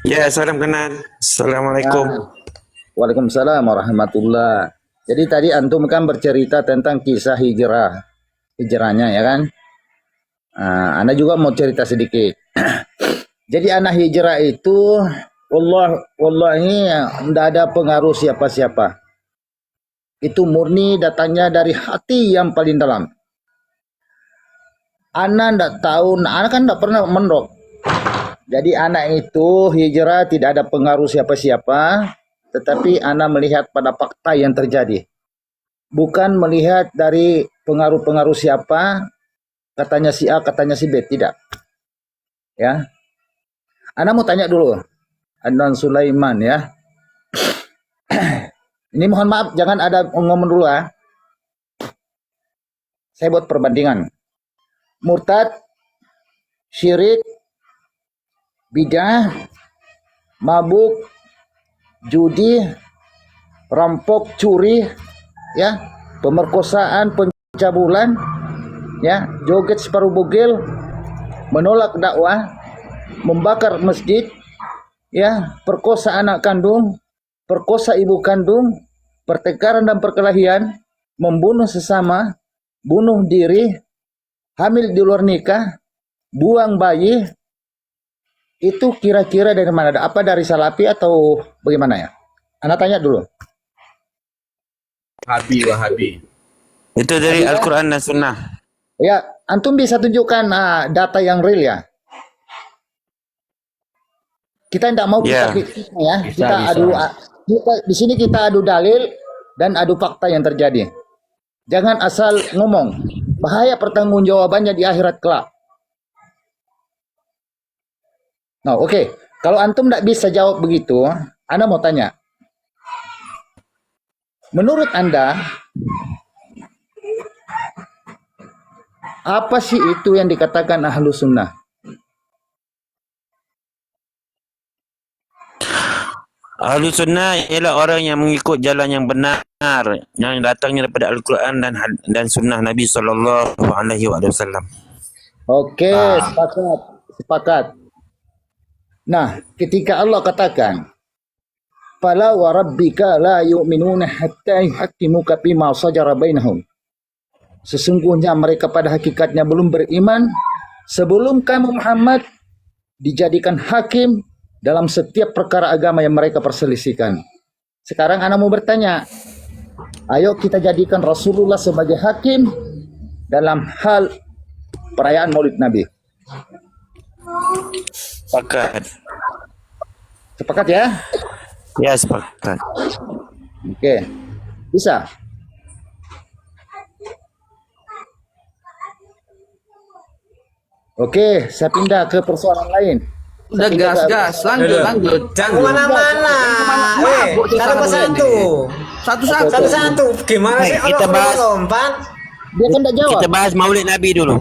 Ya, salam kenal. Assalamualaikum. Nah, Waalaikumsalam warahmatullah. Jadi tadi antum kan bercerita tentang kisah hijrahnya ya kan? Anda juga mau cerita sedikit. Jadi anak hijrah itu, wallahi tidak ada pengaruh siapa-siapa. Itu murni datangnya dari hati yang paling dalam. Anak tidak tahu, anak kan tidak pernah menrok. Jadi anak itu hijrah tidak ada pengaruh siapa-siapa, tetapi anak melihat pada fakta yang terjadi. Bukan melihat dari pengaruh-pengaruh siapa, katanya si A, katanya si B, tidak. Ya, anak mau tanya dulu, Adnan Sulaiman ya. Ini mohon maaf, jangan ada ngomong dulu ya. Saya buat perbandingan. Murtad, syirik, bidah, mabuk, judi, rampok, curi, ya, pemerkosaan, pencabulan, ya, joget separuh bugil, menolak dakwah, membakar masjid, ya, perkosa anak kandung, perkosa ibu kandung, pertengkaran dan perkelahian, membunuh sesama, bunuh diri, hamil di luar nikah, buang bayi, itu kira-kira dari mana? Apa dari Salafi atau bagaimana ya? Anda tanya dulu. Wahabi. Itu dari Tadi ya, Al-Quran dan Sunnah. ya, antum bisa tunjukkan data yang real ya. Kita tidak mau Ya, kita ya. Bisa, Kita bisa. adu di sini kita adu dalil dan adu fakta yang terjadi. Jangan asal ngomong. Bahaya pertanggungjawabannya di akhirat kelak. Nah, oke. Kalau antum tidak bisa jawab begitu, Anda mau tanya. Menurut Anda, apa sih itu yang dikatakan ahlu sunnah? Ahlu Sunnah ialah orang yang mengikut jalan yang benar, yang datangnya daripada Al-Quran dan Sunnah Nabi SAW. Oke, sepakat. Sepakat. Nah, ketika Allah katakan, "Fala wa rabbika la yu'minuna hatta yuhaqqimuka fima shajara bainahum." Sesungguhnya mereka pada hakikatnya belum beriman sebelum kamu Muhammad dijadikan hakim dalam setiap perkara agama yang mereka perselisihkan. Sekarang anak mau bertanya, ayo kita jadikan Rasulullah sebagai hakim dalam hal perayaan Maulid Nabi. Sepakat. Sepakat ya? Ya, sepakat. Oke. Bisa? Oke, saya pindah ke persoalan lain. Udah gas, lanjut. Jangan kemana-mana. Satu persatu. Satu-satu. Satu-satu. Gimana sih? Baik, kita Orang bahas. lompat. Dia kan tidak jawab. Kita bahas Maulid Nabi dulu.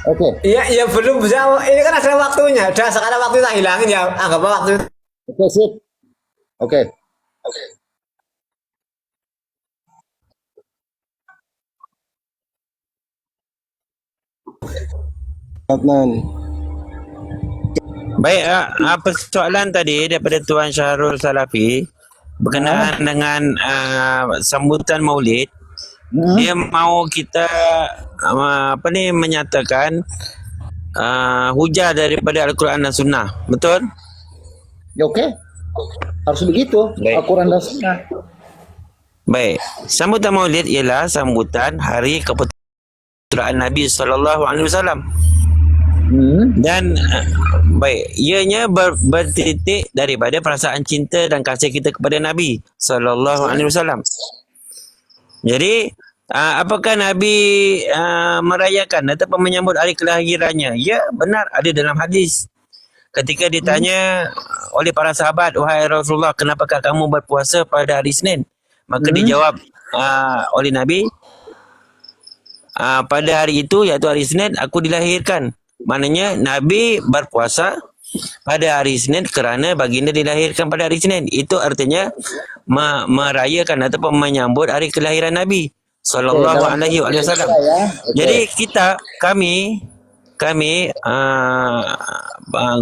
Oke. Iya, iya belum bisa. Ini kan ada waktunya. Udah sekarang waktu tak hilangin ya. Anggap waktu. Oke, sip. Oke. Adnan. Baik, apa soalan tadi daripada Tuan Syahrul Salafi berkenaan dengan sambutan Maulid. Dia mau kita menyatakan hujah daripada Al-Quran dan Sunnah. Betul? Ya oke. Harus begitu. Baik. Al-Quran dan Sunnah. Baik. Sambutan Maulid ialah sambutan hari keputraan Nabi SAW. Dan baik, ianya bertitik daripada perasaan cinta dan kasih kita kepada Nabi SAW. Jadi apakah Nabi merayakan ataupun menyambut hari kelahirannya? Ya, benar, ada dalam hadis. Ketika ditanya oleh para sahabat, wahai Rasulullah, kenapakah kamu berpuasa pada hari Senin? Maka dijawab oleh Nabi, pada hari itu, iaitu hari Senin, aku dilahirkan. Maknanya Nabi berpuasa pada hari Senin kerana baginda dilahirkan pada hari Senin. Itu artinya merayakan ataupun menyambut hari kelahiran Nabi sallallahu alaihi wasallam. Jadi kami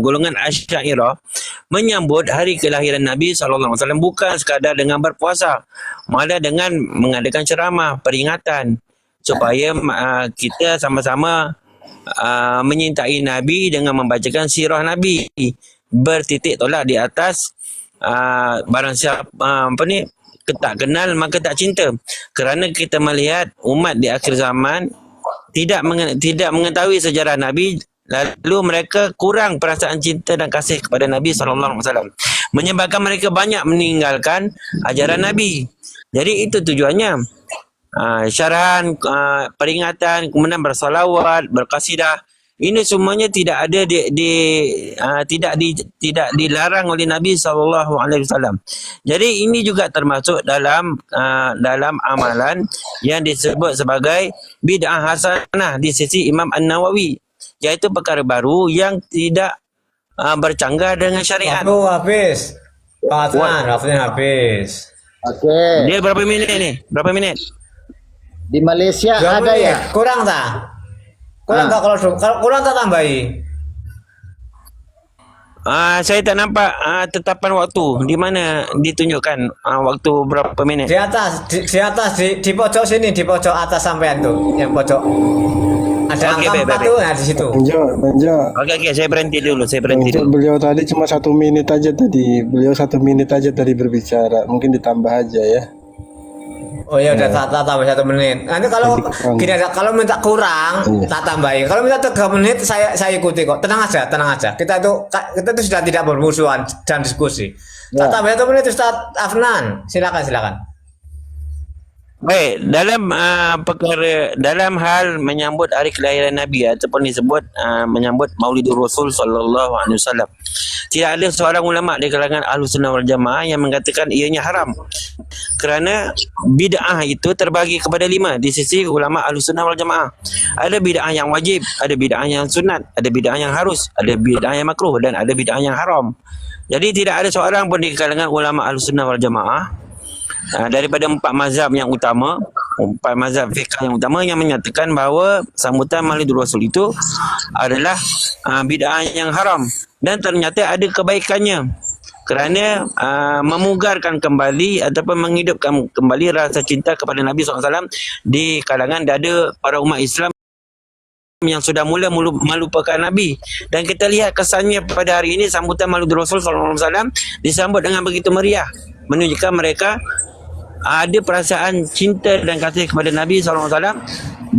golongan Asy'ariyah menyambut hari kelahiran Nabi SAW bukan sekadar dengan berpuasa, malah dengan mengadakan ceramah, peringatan supaya kita sama-sama menyintai Nabi dengan membacakan sirah Nabi, bertitik tolak di atas barang siapa tak kenal maka tak cinta. Kerana kita melihat umat di akhir zaman tidak mengetahui sejarah Nabi, lalu mereka kurang perasaan cinta dan kasih kepada Nabi SAW, menyebabkan mereka banyak meninggalkan ajaran Nabi. Jadi itu tujuannya. Syarahan, peringatan, kemudian bersalawat, berkasidah, ini semuanya tidak ada tidak dilarang oleh Nabi SAW. Jadi ini juga termasuk dalam amalan yang disebut sebagai bid'ah hasanah di sisi Imam An-Nawawi, iaitu perkara baru yang tidak bercanggah dengan syariat. Waktu habis. Pak Adnan, waktunya habis. Okey. Dia berapa minit ni? Berapa minit? Di Malaysia 2 ada menit. ya? Kurang tak? Kurang tak kalau kurang tak tambahi? Saya tak nampak tetapan waktu. Di mana ditunjukkan waktu berapa minit? Di atas, di pojok sini, di pojok atas sampean tuh, yang pojok. Ada Okey, angka baik, 4 tuh, nah di situ. Banja. Okey, saya berhenti dulu. Beliau tadi cuma 1 menit aja tadi. Beliau 1 menit aja tadi berbicara. Mungkin ditambah aja ya. Oh ya udah tak tambah 1 menit. Nanti kalau gini aja, kalau minta kurang tak tambahin. Kalau minta 3 menit saya ikuti kok. Tenang aja. Kita tuh sudah tidak bermusuhan dan diskusi. Tak tambah 1 menit Ustaz Afnan. Silakan. Baik, dalam hal menyambut hari kelahiran Nabi ataupun disebut menyambut Maulidur Rasul sallallahu alaihi wasallam, tidak ada seorang ulama di kalangan Ahlus Sunnah wal Jamaah yang mengatakan ianya haram. Kerana bid'ah itu terbagi kepada 5 di sisi ulama Ahlus Sunnah wal Jamaah. Ada bid'ah yang wajib, ada bid'ah yang sunat, ada bid'ah yang harus, ada bid'ah yang makruh, dan ada bid'ah yang haram. Jadi tidak ada seorang pun di kalangan ulama Ahlus Sunnah wal Jamaah daripada 4 mazhab yang utama, 4 mazhab fiqh yang utama, yang menyatakan bahawa sambutan Maulidur Rasul itu adalah bid'ah yang haram, dan ternyata ada kebaikannya kerana memugarkan kembali ataupun menghidupkan kembali rasa cinta kepada Nabi SAW di kalangan dada para umat Islam yang sudah mula melupakan Nabi. Dan kita lihat kesannya pada hari ini sambutan Maulidur Rasul SAW disambut dengan begitu meriah, menunjukkan mereka ada perasaan cinta dan kasih kepada Nabi SAW,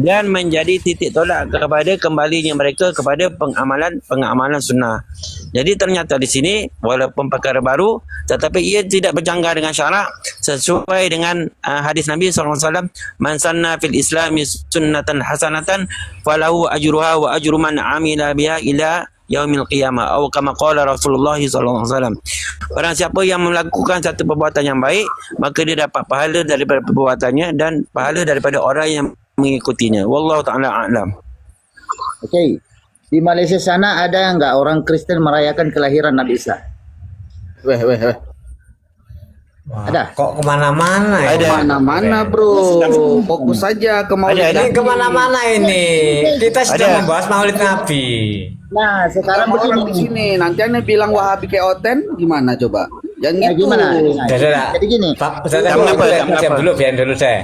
dan menjadi titik tolak kepada kembalinya mereka kepada pengamalan sunnah. Jadi ternyata di sini walaupun perkara baru, tetapi ia tidak bercanggah dengan syarak, sesuai dengan hadis Nabi SAW, man sanna fil islami sunnatan hasanatan falahu ajruha wa ajru man amila biha ila yaumil qiyamah, atau kama qala Rasulullah sallallahu alaihi wasallam. Barang siapa yang melakukan satu perbuatan yang baik, maka dia dapat pahala daripada perbuatannya dan pahala daripada orang yang mengikutinya. Wallahu taala a'lam. Okey. Di Malaysia sana ada enggak orang Kristen merayakan kelahiran Nabi Isa? Weh. Wah, Ada? kok kemana-mana ya? Ada. Kemana-mana bro. Fokus saja ke Maulid. Ada. Ini kemana-mana ini. Kita sedang Ada. membahas Maulid Nabi. Nah, sekarang Orang di begini. sini. Nanti anda bilang Wahabi kayak Oten, gimana coba? Jangan Ya, gitu. gimana? Sudah. Jadi gini. Pak, Ustaz, Jam berapa? Jam berapa? biar dulu saya.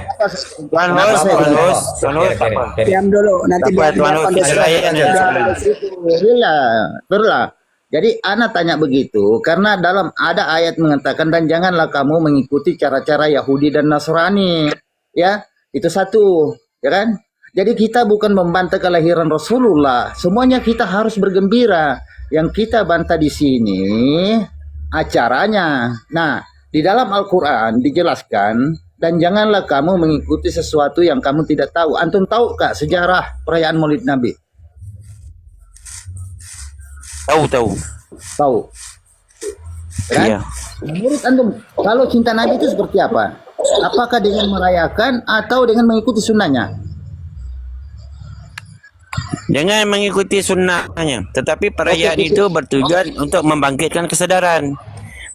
Tuan Kenapa Hos, saya Tuan bilang? Hos, Tuan Hos, tak apa. Diam dulu, nanti Tak apa, Tuan Hos, kita layan je. Berlah. Jadi anak tanya begitu karena dalam ada ayat mengatakan, dan janganlah kamu mengikuti cara-cara Yahudi dan Nasrani. Ya, itu satu, ya kan? Jadi kita bukan membantah kelahiran Rasulullah. Semuanya kita harus bergembira. Yang kita bantah di sini acaranya. Nah, di dalam Al-Quran dijelaskan, dan janganlah kamu mengikuti sesuatu yang kamu tidak tahu. Antum tahu kak sejarah perayaan Maulid Nabi? Tahu. Tahu. Kan? Ya. Menurut antum, kalau cinta Nabi itu seperti apa? Apakah dengan merayakan atau dengan mengikuti sunnahnya? Jangan mengikuti sunnahnya, tetapi perayaan Okey, itu bertujuan untuk membangkitkan kesedaran.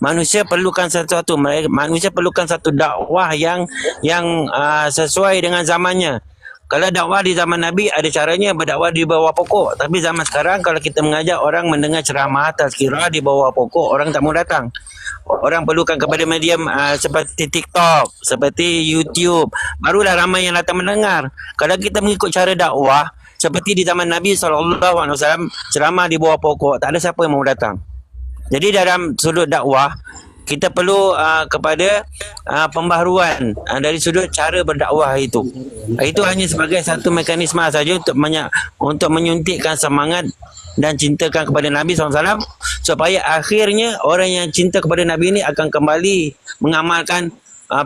Manusia perlukan sesuatu, manusia perlukan satu dakwah yang sesuai dengan zamannya. Kalau dakwah di zaman Nabi ada caranya berdakwah di bawah pokok. Tapi zaman sekarang kalau kita mengajak orang mendengar ceramah tazkirah di bawah pokok, orang tak mau datang. Orang perlukan kepada medium seperti TikTok, seperti YouTube. Barulah ramai yang datang mendengar. Kalau kita mengikut cara dakwah seperti di zaman Nabi SAW, ceramah di bawah pokok, tak ada siapa yang mau datang. Jadi dalam sudut dakwah, kita perlu kepada pembaharuan dari sudut cara berdakwah itu. Itu hanya sebagai satu mekanisme saja untuk menyuntikkan semangat dan cintakan kepada Nabi SAW, supaya akhirnya orang yang cinta kepada Nabi ini akan kembali mengamalkan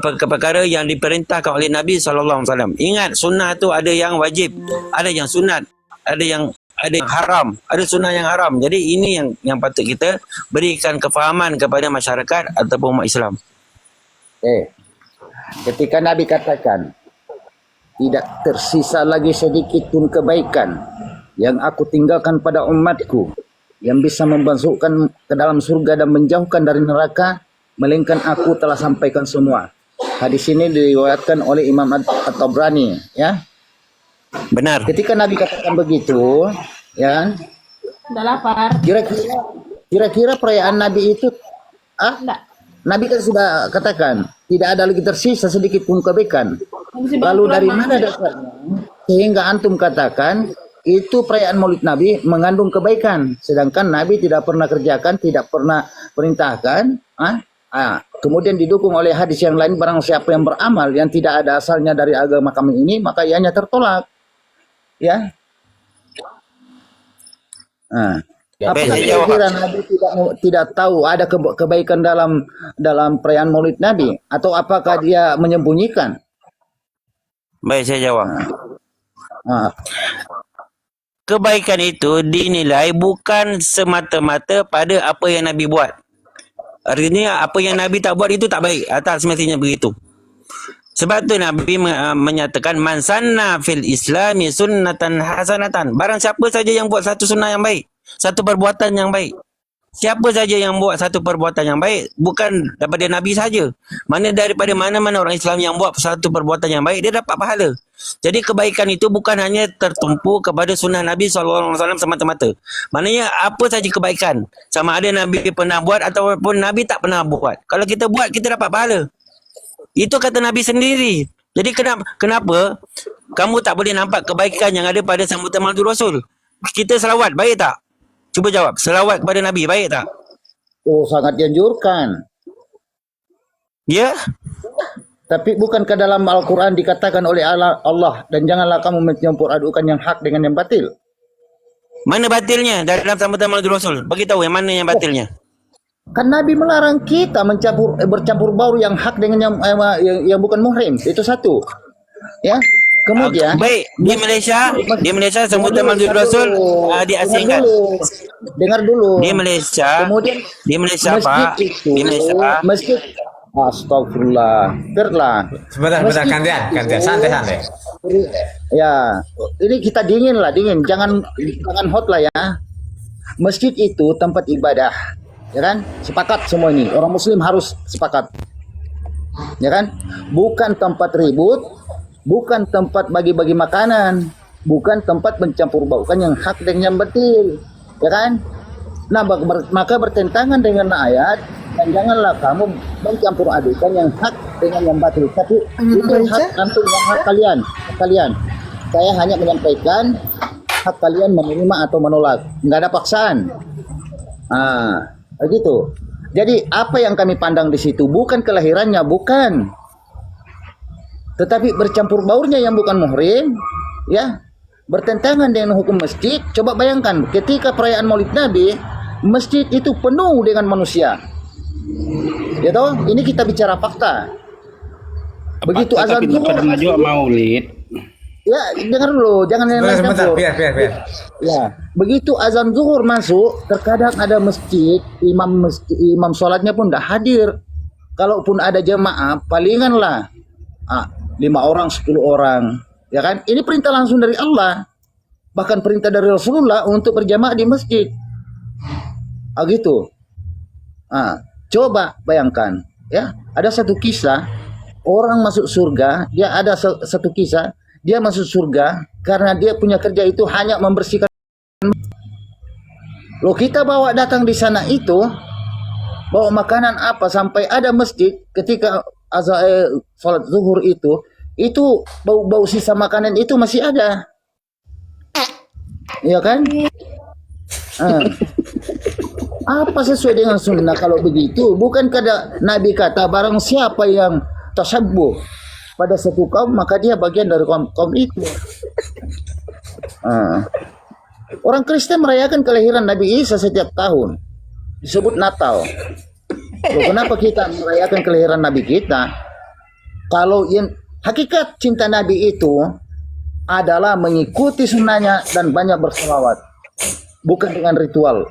perkara yang diperintahkan oleh Nabi SAW. Ingat, sunnah tu ada yang wajib, ada yang sunat, ada yang haram, ada sunnah yang haram. Jadi ini yang patut kita berikan kefahaman kepada masyarakat ataupun umat Islam. Ketika Nabi katakan tidak tersisa lagi sedikit pun kebaikan yang aku tinggalkan pada umatku yang bisa memasukkan ke dalam surga dan menjauhkan dari neraka, melainkan aku telah sampaikan semua. Hadis ini diriwayatkan oleh Imam At-Tabrani, ya. Benar. Ketika Nabi katakan begitu, ya, Udah lapar. kira-kira perayaan Nabi itu, Enggak. Nabi kan sudah katakan tidak ada lagi tersisa sedikit pun kebaikan. Masih Lalu banyak dari ulama. mana dasarnya sehingga antum katakan itu perayaan Maulid Nabi mengandung kebaikan, sedangkan Nabi tidak pernah kerjakan, tidak pernah perintahkan? Kemudian didukung oleh hadis yang lain, barang siapa yang beramal yang tidak ada asalnya dari agama kami ini, maka ianya tertolak. Ya. Apa Baik, saya jawab. kira Nabi tidak tahu ada kebaikan dalam perayaan Maulid Nabi, atau apakah dia menyembunyikan? Baik, saya jawab. Ah, Kebaikan itu dinilai bukan semata-mata pada apa yang Nabi buat. Artinya apa yang Nabi tak buat itu tak baik. Tak semestinya begitu. Sebab tu Nabi menyatakan man sanna fil islami sunnatan hasanatan. Barang siapa saja yang buat satu sunnah yang baik, satu perbuatan yang baik. Siapa saja yang buat satu perbuatan yang baik, bukan daripada Nabi saja. Mana daripada mana-mana orang Islam yang buat satu perbuatan yang baik, dia dapat pahala. Jadi kebaikan itu bukan hanya tertumpu kepada sunnah Nabi SAW semata-mata. Maknanya apa saja kebaikan, sama ada Nabi pernah buat ataupun Nabi tak pernah buat. Kalau kita buat, kita dapat pahala. Itu kata Nabi sendiri. Jadi kenapa kamu tak boleh nampak kebaikan yang ada pada sambutan Maulid Rasul? Kita selawat, baik tak? Cuba jawab, selawat kepada Nabi, baik tak? Oh, sangat dianjurkan. Ya? Tapi bukankah dalam Al-Quran dikatakan oleh Allah, dan janganlah kamu mencampur adukan yang hak dengan yang batil? Mana batilnya dalam sambutan Maulid Rasul? Beritahu yang mana yang batilnya? Kan Nabi melarang kita bercampur baur yang hak dengan yang bukan muhrim. Itu satu. Ya. Kemudian Baik, di Malaysia sambutan Maulid Rasul diasingkan. Dengar dulu. Di Malaysia, Kemudian di Malaysia Pak, di Malaysia. masjid, astagfirullah, terlah. Sebentar, gantian, santai. Ya, ini kita dingin, jangan hot lah ya. Masjid itu tempat ibadah, ya kan? Sepakat semua ini, orang Muslim harus sepakat, ya kan? Bukan tempat ribut, bukan tempat bagi-bagi makanan, bukan tempat mencampur baukan yang hak dengan yang batil, ya kan? Nah, maka bertentangan dengan ayat, dan janganlah kamu mencampur adukan yang hak dengan yang batil. Tapi itu hak antum, yang hak kalian. Saya hanya menyampaikan hak kalian menerima atau menolak. Nggak ada paksaan. Begitu. Jadi apa yang kami pandang di situ bukan kelahirannya, bukan. Tetapi bercampur baurnya yang bukan muhrim, ya, bertentangan dengan hukum masjid. Coba bayangkan ketika perayaan Maulid Nabi, masjid itu penuh dengan manusia. Ya toh, ini kita bicara fakta. Begitu azan tapi zuhur, pernah juga Maulid. ya dengar dulu, jangan Sebentar, campur. biar. Ya, begitu azan zuhur masuk, terkadang ada masjid, imam sholatnya pun tidak hadir. Kalaupun ada jemaah, palingan lah 5 orang, 10 orang, ya kan? Ini perintah langsung dari Allah, bahkan perintah dari Rasulullah untuk berjamaah di masjid. Gitu. Coba bayangkan, ya, ada satu kisah orang masuk surga. Dia ada satu kisah dia masuk surga karena dia punya kerja itu hanya membersihkan. Loh, kita bawa datang di sana itu bawa makanan apa sampai ada masjid ketika azan salat zuhur itu bau-bau sisa makanan itu masih ada. Ya kan? Apa sesuai dengan sunnah kalau begitu? Bukan kada Nabi kata barang siapa yang tasabbuh pada satu kaum maka dia bagian dari kaum itu. Orang Kristen merayakan kelahiran Nabi Isa setiap tahun, disebut Natal. Loh, kenapa kita merayakan kelahiran Nabi kita? Kalau yang hakikat cinta Nabi itu adalah mengikuti sunnahnya dan banyak berselawat, bukan dengan ritual.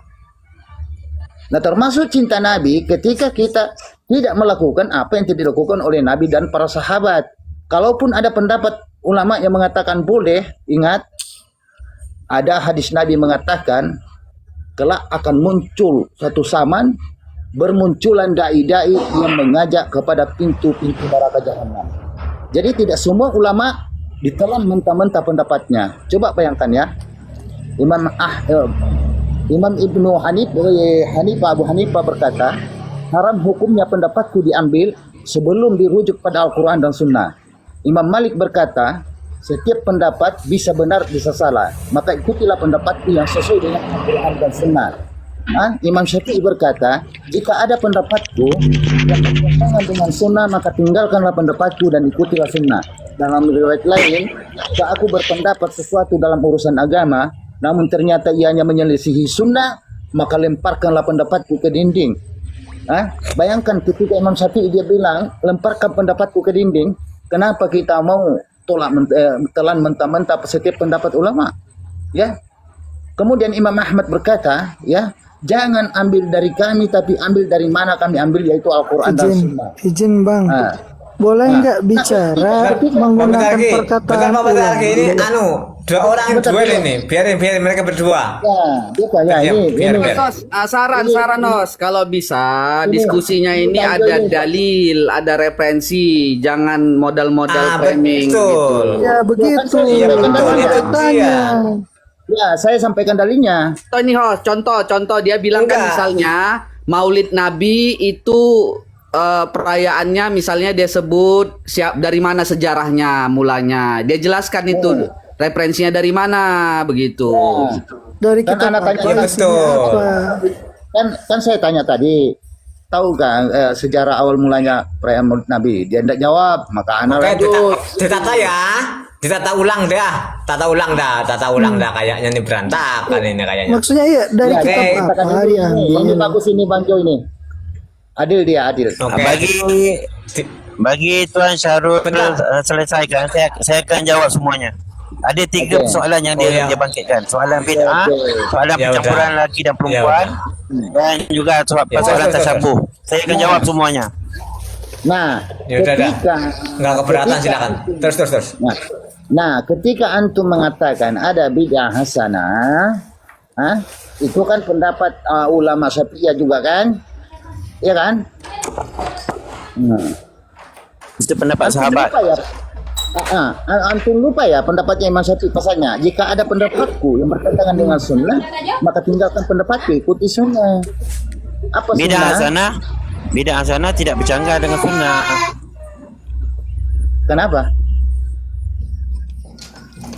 Nah, termasuk cinta Nabi ketika kita tidak melakukan apa yang tidak dilakukan oleh Nabi dan para sahabat. Kalaupun ada pendapat ulama yang mengatakan boleh, ingat ada hadis Nabi mengatakan kelak akan muncul satu zaman bermunculan dai-dai yang mengajak kepada pintu-pintu neraka jahanam. Jadi tidak semua ulama ditelan mentah-mentah pendapatnya. Coba bayangkan ya, Imam Ibnu Hanifah Abu Hanifah berkata, haram hukumnya pendapatku diambil sebelum dirujuk pada Al-Quran dan Sunnah. Imam Malik berkata, setiap pendapat bisa benar bisa salah, maka ikutilah pendapatku yang sesuai dengan Al-Quran dan Sunnah. Imam Syafi'i berkata, jika ada pendapatku yang bertentangan dengan Sunnah maka tinggalkanlah pendapatku dan ikutilah Sunnah. Dalam riwayat lain, jika aku berpendapat sesuatu dalam urusan agama namun ternyata ianya menyelisihi Sunnah, maka lemparkanlah pendapatku ke dinding. Bayangkan ketika Imam Syafi'i dia bilang lemparkan pendapatku ke dinding, kenapa kita mau telan mentah-mentah setiap pendapat ulama? Ya. Kemudian Imam Ahmad berkata, ya, jangan ambil dari kami tapi ambil dari mana kami ambil, yaitu Al-Quran dan Sunnah. Izin Bang, boleh nggak bicara menggunakan perkataan ulang? Ini dua orang yang duel ini, biarin mereka berdua. Ya, ini. Nos, saran Nos, kalau bisa diskusinya ini ada dalil, ada referensi, jangan modal-modal framing gitu. Ya begitu. Iya, betul, itu dia. Ya, saya sampaikan dalilnya. Contoh dia bilang kan misalnya Maulid Nabi itu perayaannya misalnya dia sebut dari mana sejarahnya mulanya. Dia jelaskan itu referensinya dari mana begitu. Dari Kan kita anak tanya, ya, betul. kan saya tanya tadi, tahu kan sejarah awal mulanya perayaan Maulid Nabi? Dia tidak jawab, maka anak lanjut. Ditata ya. Ditata ulang dah kayaknya ini berantakan ini kayaknya. Maksudnya ya dari Ya, kitab katakan apa dulu yang ini. Ini bagus ini Bang Jo ini. Adil dia, adil. Oke. Bagi Tuan Syarul selesaikan, saya akan jawab semuanya. Ada 3 Okey. soalan yang dia bangkitkan. Soalan bid'ah, soalan Ya pencampuran udah. lelaki dan perempuan, dan juga soalan tasyabuh. Saya akan jawab semuanya. Nah, Ya udah dah. ketika Enggak keberatan silakan. Terus. Nah, ketika antum mengatakan ada bid'ah hasanah, itu kan pendapat ulama Syafi'iyah juga kan? Iya kan? Itu pendapat sahabat. Antum lupa ya pendapatnya Imam Syafi'i pasalnya. Jika ada pendapatku yang bertentangan dengan sunnah, maka tinggalkan pendapatku, ikuti sunnah. Apa sunnah? Bid'ah hasanah tidak bercanggah dengan sunnah. Kenapa?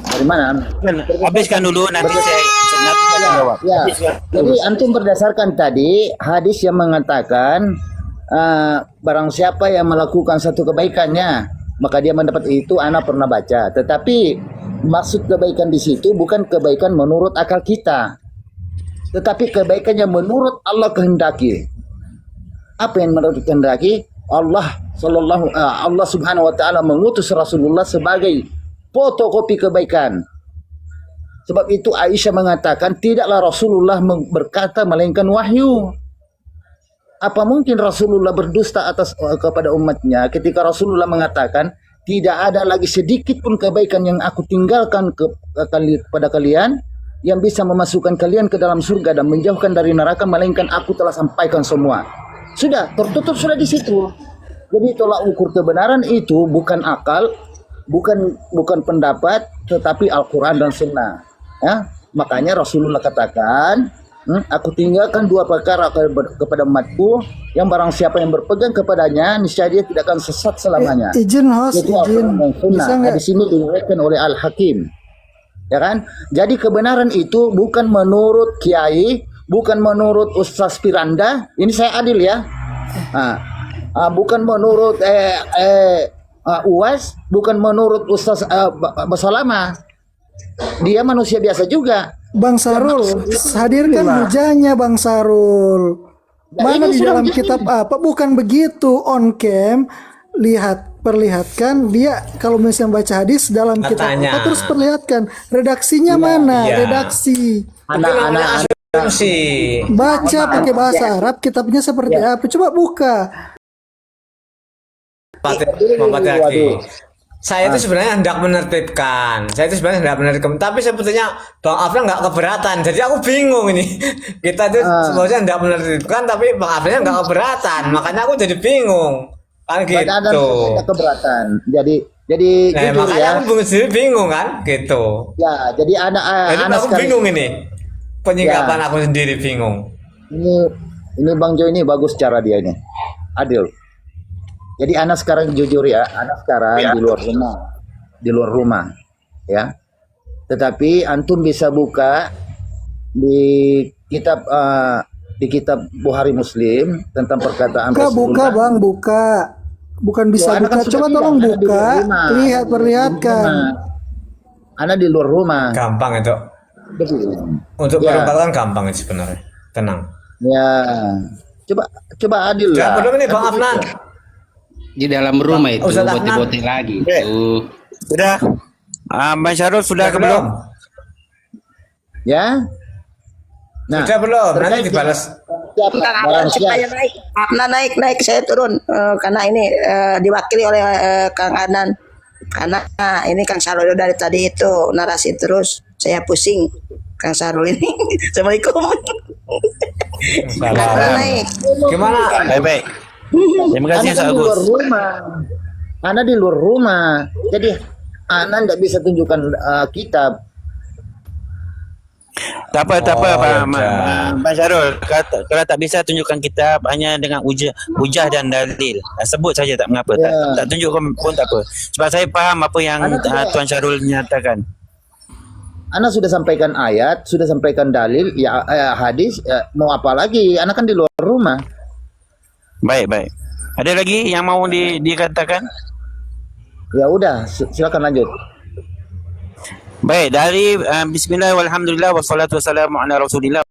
Dari mana? Habiskan dulu nanti saya jawab. Ya, jadi antum berdasarkan tadi hadis yang mengatakan barang siapa yang melakukan satu kebaikannya maka dia mendapat itu. Ana pernah baca, tetapi maksud kebaikan di situ bukan kebaikan menurut akal kita, tetapi kebaikan yang menurut Allah kehendaki. Apa yang menurut kehendaki? Allah Subhanahu wa taala mengutus Rasulullah sebagai fotokopi kebaikan. Sebab itu Aisyah mengatakan tidaklah Rasulullah berkata melainkan wahyu. Apa mungkin Rasulullah berdusta kepada umatnya ketika Rasulullah mengatakan tidak ada lagi sedikit pun kebaikan yang aku tinggalkan kepada kalian yang bisa memasukkan kalian ke dalam surga dan menjauhkan dari neraka melainkan aku telah sampaikan semua. Sudah tertutup sudah di situ. Jadi tolak ukur kebenaran itu bukan akal, bukan pendapat, tetapi Al-Quran dan Sunnah. Ya, makanya Rasulullah katakan, aku tinggalkan dua perkara kepada umatku, yang barang siapa yang berpegang kepadanya, niscaya dia tidak akan sesat selamanya. Izin host, Yaitu izin. Al-Quran dan Sunnah. Bisa nggak? Di sini diriwayatkan oleh Al-Hakim. Ya kan? Jadi kebenaran itu bukan menurut kiai, bukan menurut Ustaz Piranda. Ini saya adil ya. Bukan menurut UAS, bukan menurut Ustaz Basalama. Dia manusia biasa juga. Bang Sarul, hadirkan hujahnya Bang Sarul. Mana ini di sudah dalam begini. kitab apa? Bukan begitu on cam. Perlihatkan dia kalau misalnya baca hadis dalam kitab Katanya. apa terus perlihatkan redaksinya mana? iya. Redaksi. Anak-anak Asumsi. Baca pakai bahasa Arab kitabnya seperti apa? Coba buka. Patriarki. Saya itu sebenarnya hendak menertibkan. Tapi sepertinya Bang Aflan nggak keberatan. Jadi aku bingung ini. Kita itu sebenarnya hendak menertibkan, tapi Bang Aflan nggak keberatan. Makanya aku jadi bingung. Kan Ada gitu. keberatan. Jadi Nah, jujur makanya ya. aku sendiri bingung kan, gitu. Ya, jadi Jadi anak aku sekarang bingung ini. Penyikapan aku sendiri bingung. ini Bang Jo ini bagus cara dia ini. Adil. Jadi anak sekarang jujur ya, anak sekarang di luar rumah, ya. Tetapi antum bisa buka di kitab Bukhari Muslim tentang perkataan Buka Rasulullah. Bang, buka. Bukan bisa Anak buka. kan sudah Coba bilang, tolong anak di buka. luar rumah. Perlihatkan. Anak di luar rumah. Gampang itu. Untuk Ya. merupakan gampang itu sebenarnya. Tenang. Ya, coba adil Ya, lah. belum ini Bang Afnan. Di dalam rumah itu Ustaz Adnan. bote-bote lagi Oke. itu. Sudah. Bang Syarul sudah ke belum? Ya. Nah, Sudah belum? Nanti terkait dibalas. siapa? Barang Supaya siapa? naik, Adnan naik saya turun karena ini diwakili oleh Kang Adnan, karena ini Kang Sarul dari tadi itu narasi terus saya pusing Kang Sarul ini. Assalamualaikum. Adnan naik. Gimana? Baik. Terima kasih Anak kan Ustaz di luar Agus. rumah. Anak di luar rumah. Jadi anak tidak bisa tunjukkan kitab. Tak apa, Oh, Bang Syarul. Kalau tak bisa tunjukkan kitab hanya dengan hujah dan dalil. Sebut saja tak mengapa. Ya. Tak tunjukkan pun tak apa. Sebab saya faham apa yang Anak tidak- Tuan Syarul nyatakan. Anak sudah sampaikan ayat, sudah sampaikan dalil, ya hadis, mau apa lagi? Anak kan di luar rumah. Baik. Ada lagi yang mau dikatakan? Ya udah, silakan lanjut. Baik, dari bismillah walhamdulillah wassalatu wassalamu ala rasulillah.